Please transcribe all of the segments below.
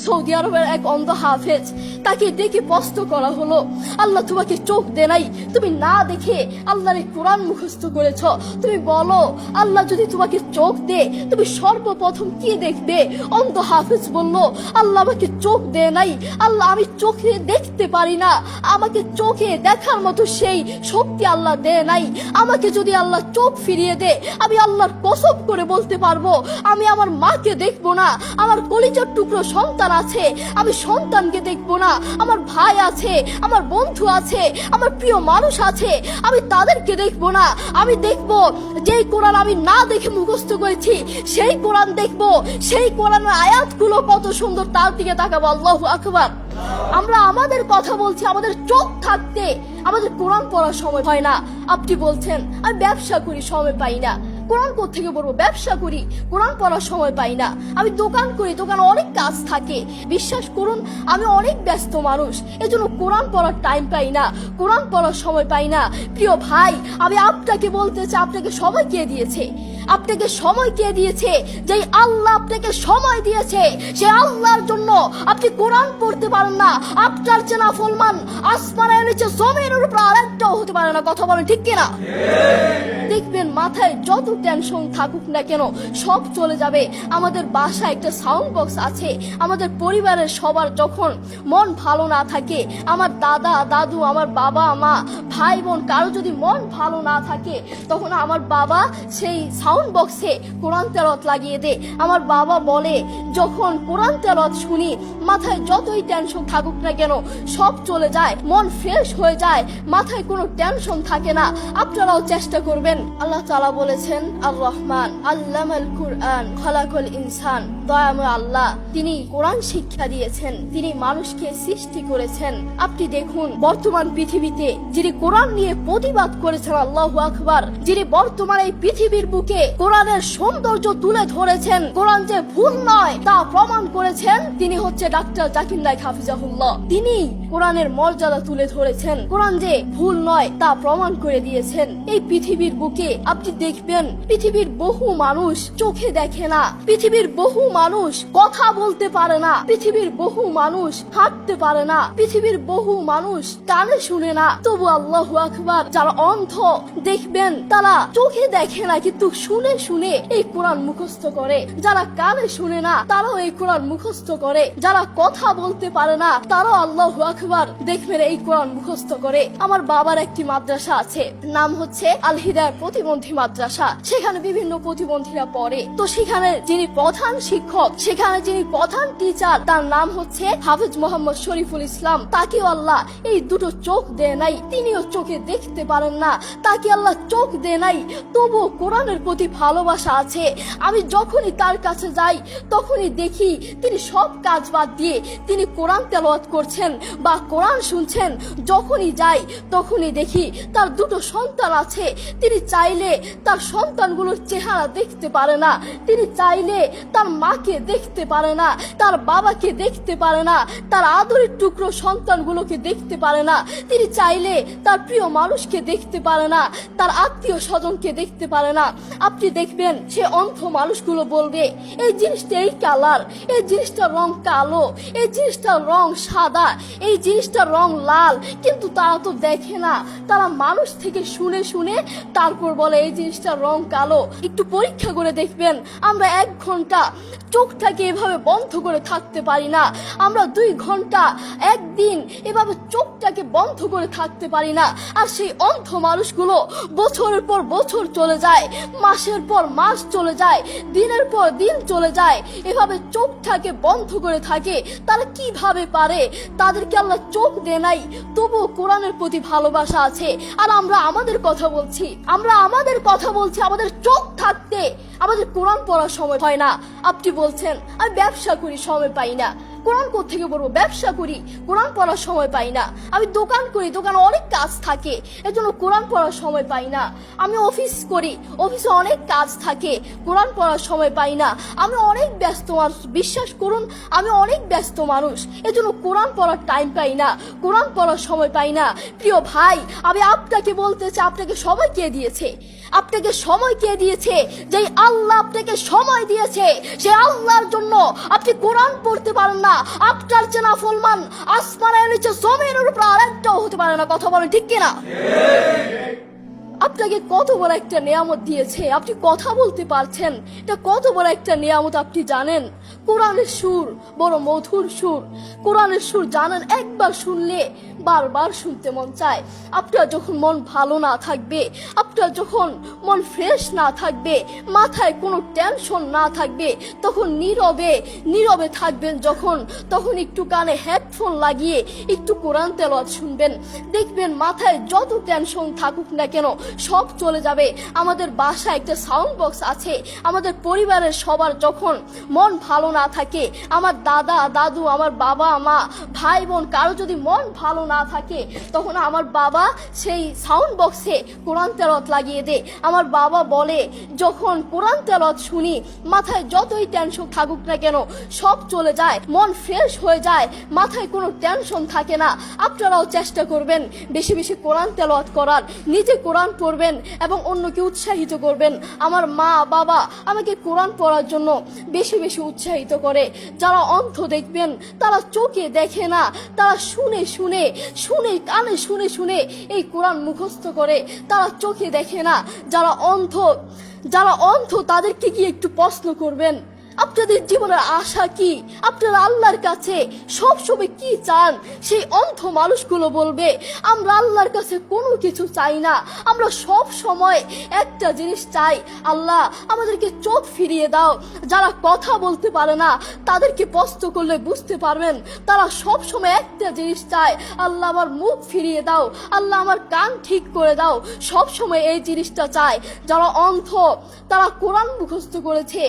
Saudi আরবের এক অন্ধ হাফেজ, তাকে ডেকে প্রশ্ন করা হলো, আল্লাহ তোমাকে চোখ দে নাই, তুমি না দেখে আল্লাহর কোরআন মুখস্থ করেছ, তুমি বলো আল্লাহ যদি তোমাকে চোখ দে তুমি সর্বপ্রথম কি দেখবে? অন্ধ হাফেজ বলল, আল্লাহ আমাকে চোখ দে নাই, আল্লাহ আমি চোখে দেখতে পারি না, আমাকে চোখে দেখার মতো সেই শক্তি আল্লাহ দে নাই। আমাকে যদি আল্লাহ চোখ ফিরিয়ে দে, আমি আল্লাহর কসম করে বলতে পারবো আমি আমার মাকে দেখবো না, আমার কলিজার টুকরো সন্তান আছে আমি সন্তানকে দেখবো না, আমার ভাই আছে, আমার বন্ধু আছে, আমার প্রিয় মানুষ আছে আমি তাদেরকে দেখবো না। আমি দেখবো যেই কোরআন আমি না দেখে মুখস্থ করেছি সেই কোরআন দেখবো, সেই কোরআনের আয়াতগুলো কত সুন্দর তার দিকে তাকাবো। আল্লাহু আকবার। আমরা আমাদের কথা বলছি, আমাদের চোখ থাকতে আমাদের কোরআন পড়ার সময় হয় না। আপনি বলছেন আমি ব্যবসা করি সময় পাই না, কোরআন কোত্থেকে পড়বো? ব্যবসা করি কোরআন পড়ার সময় পাই না, আমি দোকান করি দোকানে অনেক কাজ থাকে, বিশ্বাস করুন আমি অনেক ব্যস্ত মানুষ, এজন্য কোরআন পড়ার টাইম পাই না, কোরআন পড়ার সময় পাই না। প্রিয় ভাই, আমি আপনাকে বলতে চাই আপনাকে সময় কে দিয়েছে? আপনাকে সময় কে দিয়েছে? যে আল্লাহ আপনাকে সময় দিয়েছে সে আল্লাহর জন্য আপনি কোরআন পড়তে পারেন না। আপনার চেনা ফলমান আসমানের নিচে জমিনের উপর আরেকটাও হতে পারে না। কথা বলেন ঠিক কিনা? দেখবেন মাথায় যত টেনশন থাকুক না কেন সব চলে যাবে। আমাদের বাসায় একটা সাউন্ড বক্স আছে, আমাদের পরিবারের সবার যখন মন ভালো না থাকে, আমার দাদা দাদু, আমার বাবা মা, ভাই বোন কারো যদি মন ভালো না থাকে, তখন আমার বাবা সেই সাউন্ড বক্সে কোরআন তেলাওয়াত লাগিয়ে দে। আমার বাবা বলে যখন কোরআন তেলাওয়াত শুনি মাথায় যতই টেনশন থাকুক না কেন সব চলে যায়, মন ফ্রেশ হয়ে যায়, মাথায় কোনো টেনশন থাকে না। আপনারাও চেষ্টা করবেন। আল্লাহ তাআলা বলেছেন আর রহমান আল্লামাল কুরআন খালাকাল ইনসান, দয়াময় আল্লাহ তিনি কোরআন শিক্ষা দিয়েছেন, তিনি মানুষকে সৃষ্টি করেছেন। আপনি দেখুন বর্তমান পৃথিবীতে যিনি কোরআন নিয়ে প্রতিবাদ করেছেন, আল্লাহু আকবার, যিনি বর্তমান এই পৃথিবীর বুকে কোরআনের সৌন্দর্য তুলে ধরেছেন, কোরআন যে ভুল নয় তা প্রমাণ করেছেন, তিনি হচ্ছে ডাক্তার জাকির নায়েক হাফিজাহুল্লাহ। তিনি কোরআনের মর্যাদা তুলে ধরেছেন, কোরআন যে ভুল নয় তা প্রমাণ করে দিয়েছেন। এই পৃথিবীর বুকে আপনি দেখবেন পৃথিবীর বহু মানুষ চোখে দেখে না, পৃথিবীর বহু মানুষ কথা বলতে পারে না, পৃথিবীর বহু মানুষ হাঁটতে পারে না, পৃথিবীর বহু মানুষ কানে শুনে না, তবু আল্লাহু আকবার যারা অন্ধ দেখবেন তারা চোখে দেখে না কিন্তু শুনে শুনে এই কোরআন মুখস্থ করে, যারা কানে শুনে না তারাও এই কোরআন মুখস্থ করে, যারা কথা বলতে পারে না তারাও আল্লাহু আকবার দেখবেন এই কোরআন মুখস্থ করে। আমার বাবার একটি মাদ্রাসা আছে, নাম হচ্ছে আল হিদায়াত প্রতিবন্ধী মাদ্রাসা, সেখানে বিভিন্ন প্রতিবন্ধীরা পড়ে। তো সেখানে যিনি প্রধান শিক্ষক, সেখানে যিনি প্রধান টিচার, তার নাম হচ্ছে হাফেজ মোহাম্মদ শরীফুল ইসলাম। তাকেও আল্লাহ এই দুটো চোখ দেয় নাই, তিনিও চোখে দেখতে পারেন না, তাকে আল্লাহ চোখ দেয় নাই, তবুও কোরআনের প্রতি ভালোবাসা আছে। আমি যখনই তার কাছে যাই তখনই দেখি তিনি সব কাজ বাদ দিয়ে তিনি কোরআন তেলাওয়াত করছেন বা কোরআন শুনছেন। যখনই যাই তখনই দেখি তার দুটো সন্তান আছে, তিনি চাইলে তার সন্তানগুলোর চেহারা দেখতে পারে না, তিনি চাইলে তার মাকে দেখতে পারে না, তার বাবাকে দেখতে পারে না, তার আদরের টুকরো সন্তানগুলোকে দেখতে পারে না, তিনি চাইলে তার প্রিয় মানুষকে দেখতে পারে না, তার আত্মীয় স্বজনকে দেখতে পারে না। আপনি দেখবেন সে অন্ধ মানুষগুলো বলবে এই জিনিসটা এই কালার, এই জিনিসটার রং কালো, এই জিনিসটার রং সাদা, এই জিনিসটার রং লাল, কিন্তু তারা তো দেখে না, তারা মানুষ থেকে শুনে শুনে তারপর বলে এই জিনিসটার রং কালো। একটু পরীক্ষা করে দেখবেন আমরা 1 ঘন্টা চোখটাকে এভাবে বন্ধ করে থাকতে পারি না, আমরা 2 ঘন্টা একদিন এভাবে চোখটাকে বন্ধ করে থাকতে পারি না। আর সেই অন্ধ মানুষগুলো বছরের পর বছর চলে যায়, মাসের পর মাস চলে যায়, দিনের পর দিন চলে যায়, এভাবে চোখটাকে বন্ধ করে থাকে। তারা কিভাবে পারে? তাদেরকে আল্লাহ চোখ দেয় নাই, তবুও কোরআনের প্রতি ভালোবাসা আছে। আর আমরা আমাদের কথা বলছি, আমাদের চোখ থাকতে আমাদের কোরআন পড়ার সময় হয় না। আপনি বলছেন আমি ব্যবসা করি সময় পাই না, কোরআন কোত্থেকে পড়বো? ব্যবসা করি কোরআন পড়ার সময় পাই না, আমি দোকান করি দোকানে অনেক কাজ থাকে এজন্য কোরআন পড়ার সময় পাই না, আমি অফিস করি অফিসে অনেক কাজ থাকে কোরআন পড়ার সময় পাই না, আমি অনেক ব্যস্ত মানুষ, বিশ্বাস করুন আমি অনেক ব্যস্ত মানুষ এজন্য কোরআন পড়ার টাইম পাই না, কোরআন পড়ার সময় পাই না। প্রিয় ভাই, আমি আপনাকে বলতে চাই আপনাকে সময় কে দিয়েছে? আপনাকে সময় কে দিয়েছে? যে আল্লাহ আপনাকে সময় দিয়েছে সে আল্লাহর জন্য আপনি কোরআন পড়তে পারেন না, না, আপনার চেনা ফলমান আসমানের নিচে জমিনের উপর আর একটাও হতে পারে না। কথা বলেন ঠিক কিনা? আপনাকে কত বড় একটা নিয়ামত দিয়েছে, আপনি কথা বলতে পারছেন, এটা কত বড় একটা নিয়ামত আপনি জানেন? কোরআনের সুর বড় মধুর সুর, কোরআনের সুর জানেন, একবার শুনলে বারবার শুনতে মন চায়। আপনার যখন মন ভালো না থাকবে, আপনার যখন মন ফ্রেশ না থাকবে, মাথায় কোনো টেনশন না থাকবে, তখন নীরবে নীরবে থাকবেন যখন, তখন একটু কানে হেডফোন লাগিয়ে একটু কোরআন তেলাওয়াত শুনবেন, দেখবেন মাথায় যত টেনশন থাকুক না কেন সব চলে যাবে। আমাদের বাসায় একটা সাউন্ড বক্স আছে, আমাদের পরিবারের সবার যখন মন ভালো না থাকে, আমার দাদা দাদু, আমার বাবা মা, ভাই বোন, কারো যদি মন ভালো না থাকে, তখন আমার বাবা সেই সাউন্ড বক্সে কোরআন তেলাওয়াত লাগিয়ে দেয়। আমার বাবা বলে, যখন কোরআন তেলাওয়াত শুনি মাথায় যতই টেনশন থাকুক না কেন সব চলে যায়, মন ফ্রেশ হয়ে যায়, মাথায় কোনো টেনশন থাকে না। আপনারাও চেষ্টা করবেন বেশি বেশি কোরআন তেলাওয়াত করার, নিজে কোরআন পড়বেন এবং অন্যকে উৎসাহিত করবেন। আমার মা বাবা আমাকে কোরআন পড়ার জন্য বেশি বেশি উৎসাহিত করে। যারা অন্ধ দেখবেন, তারা চোখে দেখে না, তারা শুনে শুনে শুনে কানে শুনে শুনে এই কোরআন মুখস্থ করে, তারা চোখে দেখে না। যারা অন্ধ তাদেরকে গিয়ে একটু প্রশ্ন করবেন, আপনাদের জীবনের আশা কি, আপনারা আল্লাহর কাছে সবসময় কি চান? সেই অন্ধ মানুষগুলো বলবে, আমরা আল্লাহর কাছে কোনো কিছু চাই না, আমরা সব সময় একটা জিনিস চাই, আল্লাহ আমাদেরকে চোখ ফিরিয়ে দাও। যারা কথা বলতে পারে না তাদেরকে প্রশ্ন করলে বুঝতে পারবেন, তারা সব সময় একটা জিনিস চায়, আল্লাহ আমার মুখ ফিরিয়ে দাও, আল্লাহ আমার কান ঠিক করে দাও, সব সময় এই জিনিসটা চায়। যারা অন্ধ তারা কোরআন মুখস্থ করেছে।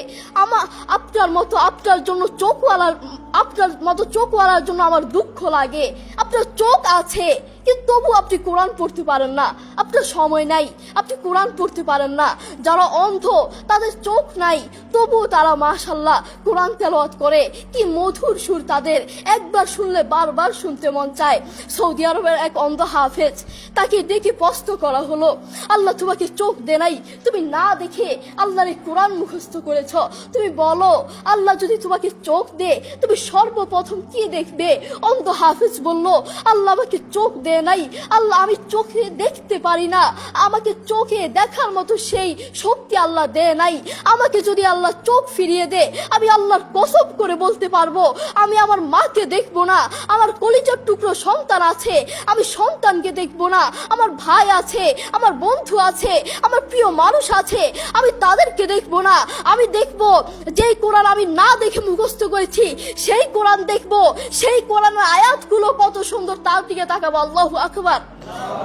আপনার মতো চোখওয়ালার জন্য আমার দুঃখ লাগে। আপনার চোখ আছে কিন্তু তবু আপনি কোরআন পড়তে পারেন না, আপনার সময় নাই, আপনি কোরআন পড়তে পারেন না। যারা অন্ধ তাদের চোখ নাই তবুও তারা মাশাআল্লাহ কোরআন তেলাওয়াত করে, কি মধুর সুর তাদের, একবার শুনলে বারবার শুনতে মন চায়। সৌদি আরবের এক অন্ধ হাফেজ, তাকে দেখে প্রশ্ন করা হলো, আল্লাহ তোমাকে চোখ দে নাই, তুমি না দেখে আল্লাহর কোরআন মুখস্থ করেছ, তুমি বলো আল্লাহ যদি তোমাকে চোখ দে তুমি সর্বপ্রথম কি দেখবে? অন্ধ হাফেজ বলল, আল্লাহ আমাকে চোখ দে নাই, আল্লাহ আমি চোখে দেখতে পারি না, আমাকে চোখে দেখার মতো সেই শক্তি আল্লাহ দে নাই। আমাকে যদি আল্লাহ চোখ ফিরিয়ে দে, আমি আল্লাহর কসম করে বলতে পারবো আমি আমার মাকে দেখবো না, আমার কলিজার টুকরো সন্তান আছে আমি সন্তানকে দেখবো না, আমার ভাই আছে, আমার বন্ধু আছে, আমার প্রিয় মানুষ আছে আমি তাদেরকে দেখবো না। আমি দেখবো যেই কোরআন আমি না দেখে মুখস্থ করেছি সেই কোরআন দেখবো, সেই কোরআনের আয়াতগুলো কত সুন্দর, তার দিকে তাকাবো। আল্লাহু আকবার।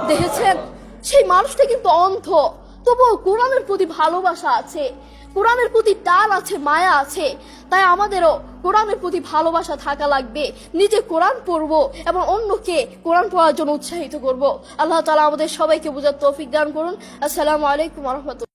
দেখেছেন, সেই মানুষটা কিন্তু অন্ধ, তবুও কোরআনের প্রতি ভালোবাসা আছে, কোরআনের প্রতি টান আছে, মায়া আছে। তাই আমাদেরও কোরআনের প্রতি ভালোবাসা থাকা লাগবে, নিজে কোরআন পড়বো এবং অন্যকে কোরআন পড়ার জন্য উৎসাহিত করব। আল্লাহ তাআলা আমাদের সবাইকে বুঝার তৌফিক দান করুন। আসসালামু আলাইকুম ওয়া রাহমাতুল্লাহ।